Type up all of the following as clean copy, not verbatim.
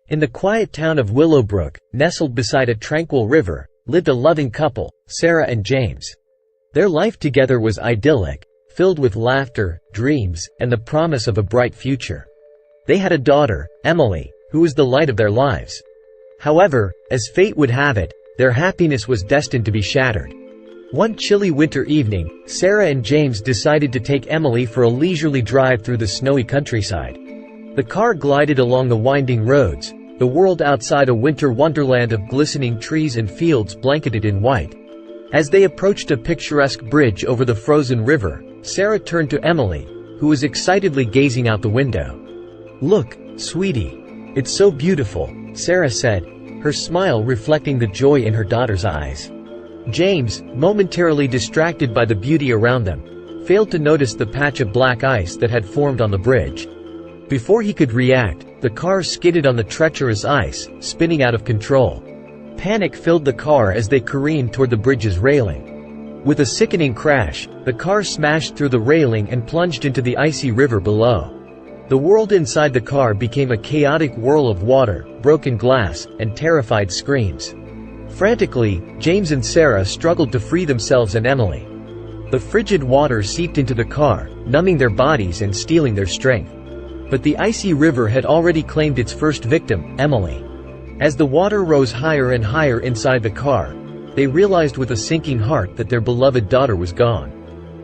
In the quiet town of Willowbrook, nestled beside a tranquil river, lived a loving couple, Sarah and James. Their life together was idyllic, filled with laughter, dreams, and the promise of a bright future. They had a daughter, Emily, who was the light of their lives. However, as fate would have it, their happiness was destined to be shattered. One chilly winter evening, Sarah and James decided to take Emily for a leisurely drive through the snowy countryside. The car glided along the winding roads, the world outside a winter wonderland of glistening trees and fields blanketed in white. As they approached a picturesque bridge over the frozen river, Sarah turned to Emily, who was excitedly gazing out the window. "Look, sweetie. It's so beautiful," Sarah said, her smile reflecting the joy in her daughter's eyes. James, momentarily distracted by the beauty around them, failed to notice the patch of black ice that had formed on the bridge. Before he could react, the car skidded on the treacherous ice, spinning out of control. Panic filled the car as they careened toward the bridge's railing. With a sickening crash, the car smashed through the railing and plunged into the icy river below. The world inside the car became a chaotic whirl of water, broken glass, and terrified screams. Frantically, James and Sarah struggled to free themselves and Emily. The frigid water seeped into the car, numbing their bodies and stealing their strength. But the icy river had already claimed its first victim, Emily. As the water rose higher and higher inside the car, they realized with a sinking heart that their beloved daughter was gone.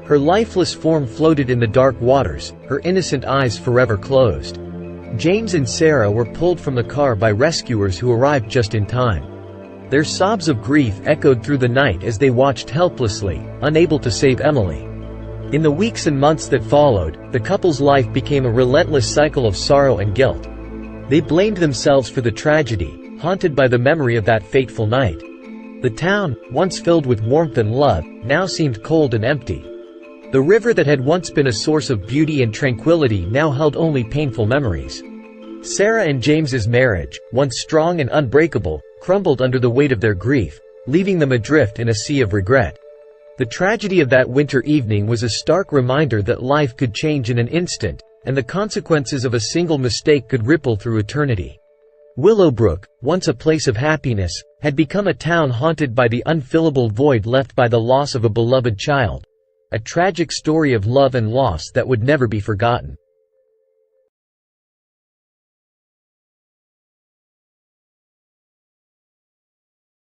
Her lifeless form floated in the dark waters, her innocent eyes forever closed. James and Sarah were pulled from the car by rescuers who arrived just in time. Their sobs of grief echoed through the night as they watched helplessly, unable to save Emily. In the weeks and months that followed, the couple's life became a relentless cycle of sorrow and guilt. They blamed themselves for the tragedy, haunted by the memory of that fateful night. The town, once filled with warmth and love, now seemed cold and empty. The river that had once been a source of beauty and tranquility now held only painful memories. Sarah and James's marriage, once strong and unbreakable, crumbled under the weight of their grief, leaving them adrift in a sea of regret. The tragedy of that winter evening was a stark reminder that life could change in an instant, and the consequences of a single mistake could ripple through eternity. Willowbrook, once a place of happiness, had become a town haunted by the unfillable void left by the loss of a beloved child. A tragic story of love and loss that would never be forgotten.